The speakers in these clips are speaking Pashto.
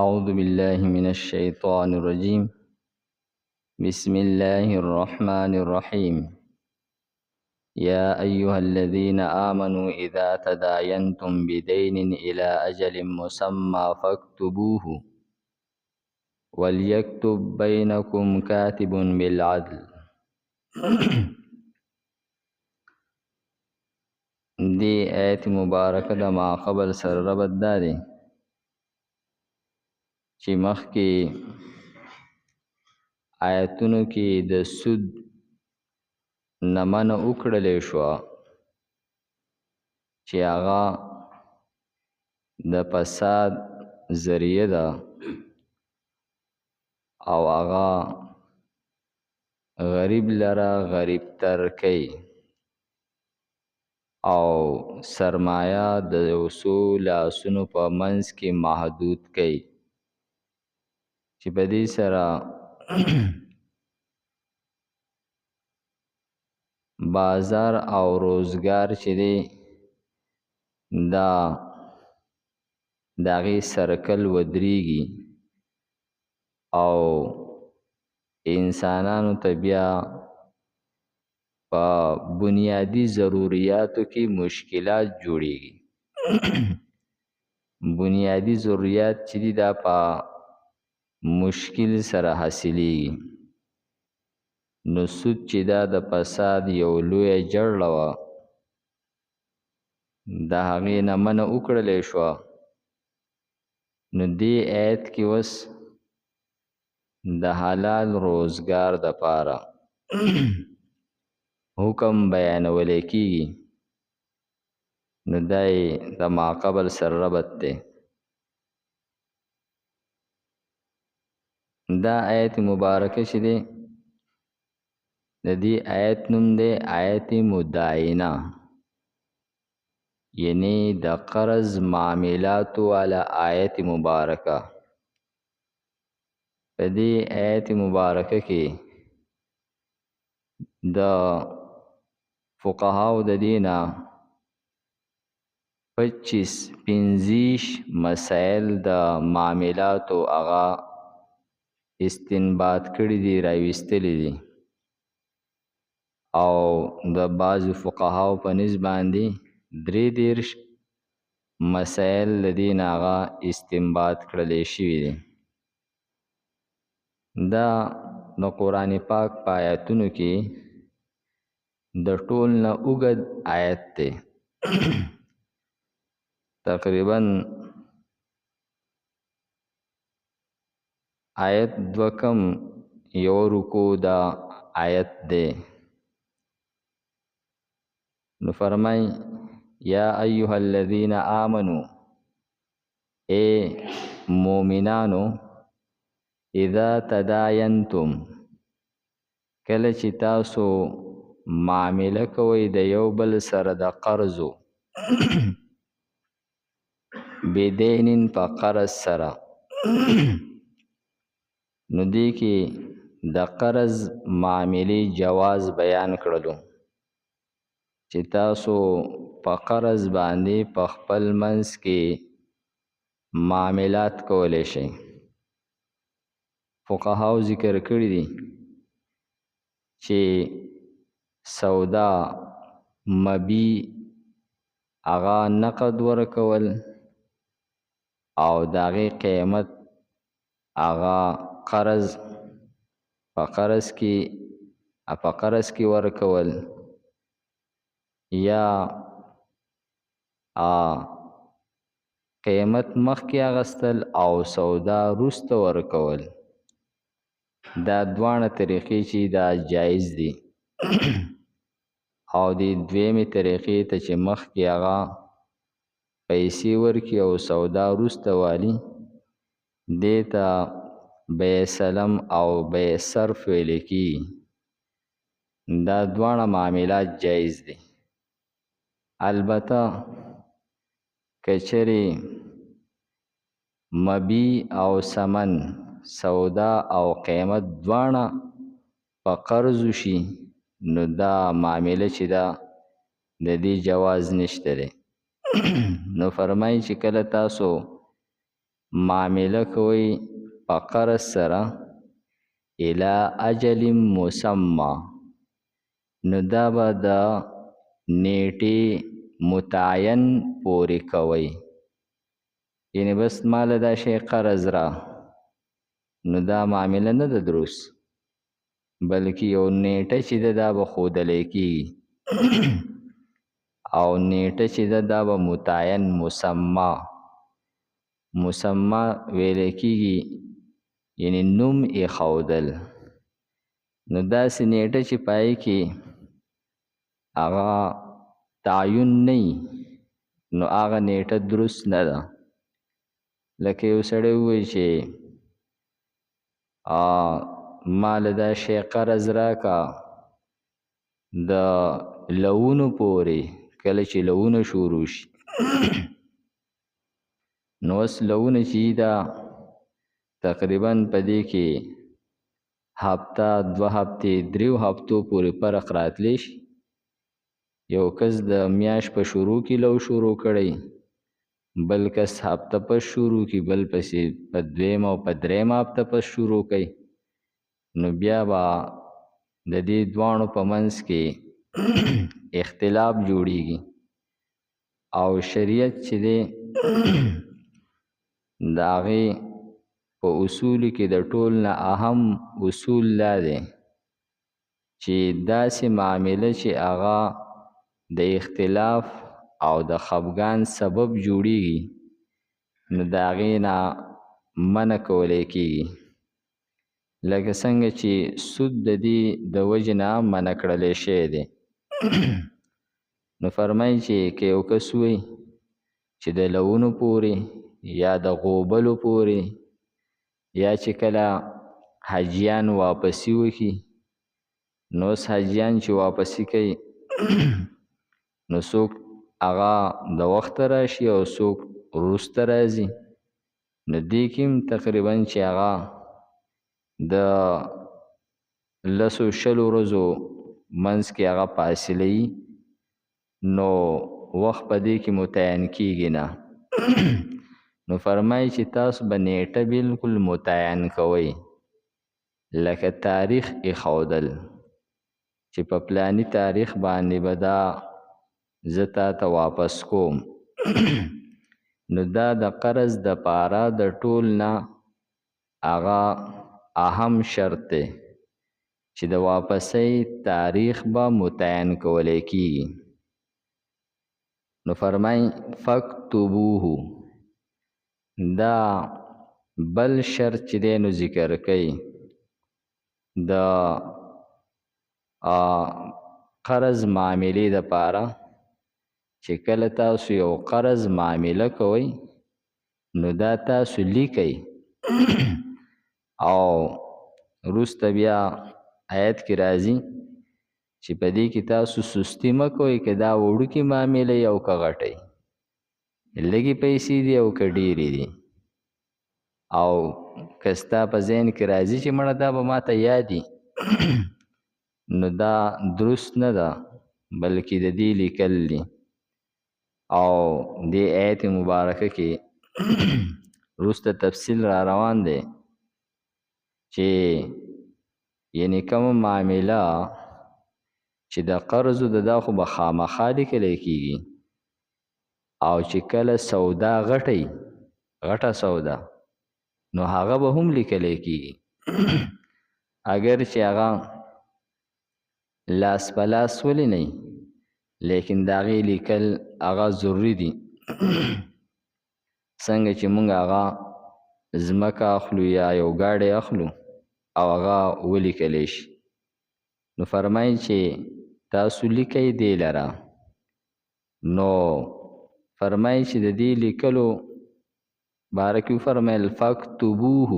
أعوذ بالله من الشيطان الرجيم. بسم الله الرحمن الرحيم. يا أيها الذين آمنوا إذا تداينتم بدين إلى أجل مسمى فاكتبوه وليكتب بينكم كاتب بالعدل. دی آیت مبارکه د ما قبل سره ربط دادی چې مخکې آیتونو کې د سود نه منع وکړلې شوه چې هغه د فساد ذریعه ده او هغه غریب لره غریب تر کوي او سرمایه د یو څو لاسونو په منځ کې محدود کوي چې په دې سره بازار او روزګار چې دی دا د هغې سرکل ودرېږي او انسانانو ته بیا په بنیادي ضروریاتو کې مشکلات جوړېږي. بنیادي ضروریات چې دي دا په مشکل سره حاصلېږي. نو سود چې دا د فساد یو لویه جړله وه د هغې نه منع وکړلی شوه. نو دې آیت کې اوس د حلال روزګار دپاره حکم بیانولی کېږي. نو دا یې د ما قبل سره ربط دی. دا آیت مبارکه چې دی د دې آیت نوم دی آیت مداینه، یعنی د قرض معاملاتو والا آیت مبارکه. په دې آیت مبارکه کې د فقهاو د دې نه 25 مسائل د معاملاتو هغه استنباط کړي دي، راویستلي دي او د بعضو فقهاو په نسبت باندې 33 مسائل د دې نه هغه استنباط کړلی شوي دي. دا د قرآن پاک په آیاتونو کې د ټول نه اوږد آیت دی. تقریبا آیت 2 کم یو رکو دا آیت دی. نو فرمای یا ایها الذین آمنو، اے مومنانو، اذا تداینتم، کله چې تاسو معامله کوئ د یو بل سره د قرضو، بدینن په قرض سره. نو دې کې د قرض معاملې جواز بیان کړلو چې تاسو په قرض باندې په خپل منځ کې معاملات کولی شئ. فقهاو ذکر کړي دي چې سودا مبی هغه نقد ورکول او د هغې قیمت هغه قرض په قرض کې ورکول، یا قیمت مخکې اخیستل او سودا وروسته ورکول. دا دواړه طریقې چې دا جایز دي. او د دویمې طریقې ته چې مخکې هغه پیسې ورکړي او سودا وروسته والي، دې ته بیع سلم او بیع صرف ویل کېږي. دا دواړه معاملات جایز دي. البته که چېرې مبی او ثمن، سودا او قیمت دواړه په قرض وشي، نو دا معامله چې ده د دې جواز نشته دی. نو فرمایي چې کله تاسو معامله کوي په قرض سره الی اجل مسمى، نو دا به د نیټې متعین پورې کوي. یعنی بس مال دا شی قرض را، نو دا معامله نه ده درست، بلکې یو نیټه چې ده دا به ښودلی کېږي او نیټه چې ده دا به متعین مسما ویلی کېږي، یعنی نوم ایښودل. نو داسې نیټه چې پای کې هغه تعین نه وي، نو هغه نیټه درست نه ده. لکه یو سړی ووایي چې مال دا شی قرض راکه د لونو پورې، کله چې لونه شروع شي نو اوس لونه چې دا تقریبا په دې کې هفته 2 هفتې 3 هفتو پورې فرق راتلی شي. یو کس د میاشت په شروع کې لو شروع کړی، بل کس هفته پس شروع کی، بل پسې په 2 او په 3 هفته پس شروع کوي. نو بیا به د دې دواړو په منځ کې اختلاف جوړیږي. او شریعت چې دی د هغې په اصولو کې د ټول نه اهم اصول دا دی چې داسې معامله چې هغه د اختلاف او د خفګان سبب جوړیږي، نو د هغې نه منع کولی کېږي. لکه څنګه چې سود د دې د وجې نه منع کړلی شوی دی. نو فرمایي چې که یو کس وایي چې د لونو پورې یا د غوبلو پورې، یا چې کله حاجیان واپسي وکړي، نو اوس حاجیان چې واپسي کوي نو څوک هغه د وخته راشي او څوک وروسته راځي. نو دې کې هم تقریبا چې هغه د 10-20 ورځو منځ کې هغه فاصله وي، نو وخت په دې کې متعین کېږي نه. نو فرمایي چې تاسو به نیټه بالکل متعین کوئ، لکه تاریخ ایښودل چې په پلاني تاریخ باندې به دا زه تا ته واپس کوم. نو دا د قرض دپاره د ټول نه هغه اهم شرط دی چې د واپسۍ تاریخ به متعین کولی کېږي. نو فرمایي فاکتبوه، دا بل شرط چې دی نو ذکر کوي د قرض معاملې دپاره چې کله تاسو یو قرض معامله کوئ نو دا تاسو لیکئ او وروسته بیا آیت کې راځي چې په دې کې تاسو سستي مه کوئ که دا وړوکې معاملې او که غټئ، لږې پیسې دي او که ډېرې دي. او که ستا په ذهن کې راځي چې مړه دا به ماته یادي نو دا درست نه ده، بلکې د دې لیکل دي. او دې آیت مبارکه کې وروسته تفصیل را روان دی چې یعنی کومه معامله چې د قرضو د دا خو به خامخا لیکلی کېږي، او چې کله سودا غټه سودا نو هغه به هم لیکلی کېږي. اگر چې هغه لاس په لاس ولې نه وي، لیکن د هغې لیکل هغه ضروري دي. څنګه چې موږ هغه ځمکه اخلو یا یو ګاډی اخلو او هغه ولیکلی شي. نو فرمایي چې تاسو لیکئ دې لره. نو فرمایي چې د دې لیکلو باره کې وفرمیل فاکتبوه،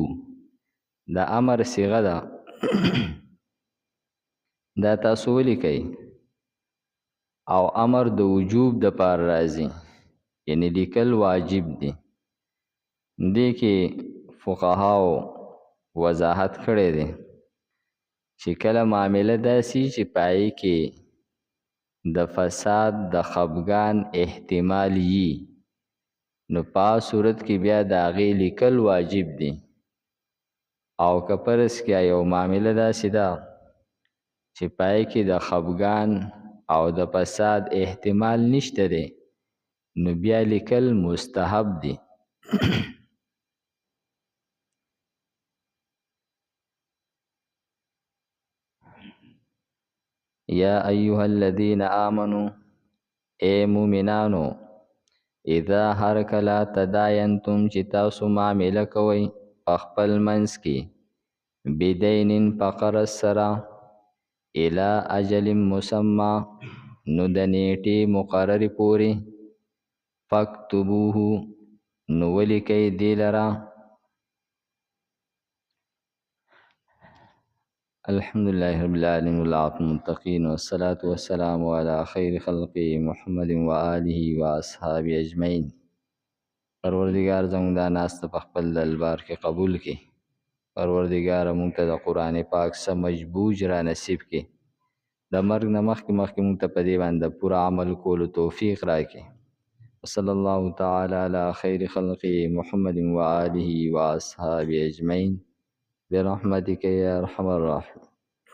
دا امر صیغه ده دا تاسو ولیکئ، او امر د وجوب دپاره راځي، یعنی لیکل واجب دي. دې کې فقهاو وضاحت کړی دی چې کله معامله داسې چې پای کې د فساد د خفګان احتمال یي، نو په صورت کې بیا د هغې لیکل واجب دي. او که فرض کې یو معامله داسې ده چې پای کې د خفګان او د فساد احتمال نشته دی، نو بیا لیکل مستحب دي. یا ایها الذین آمنو، اے مومنانو، اذا هر کله تداینتم چې تاسو معامله کوئ په خپل منځ کې بدینن په قرض سره الی اجل مسمى نو د نیټې مقررې پورې فاکتبوه نو ولیکئ دې لره. الحمد لله رب العالمين والعاقبة للمتقين والصلاة والسلام على خير خلق محمد وآله وأصحابه أجمعين. پروردگار زموږ دا ناسته په خپل دربار کې قبول کړي. پروردگار موږ ته د قرآن پاک څخه مجبوج را نصیب کړي. د مرګ نه مخکې موږ ته په دې باندې پوره عمل کولو توفیق راکړي. وصلى الله تعالى على خير خلقه محمد وآله وأصحابه أجمعين برحمتك يا أرحم الراحمين.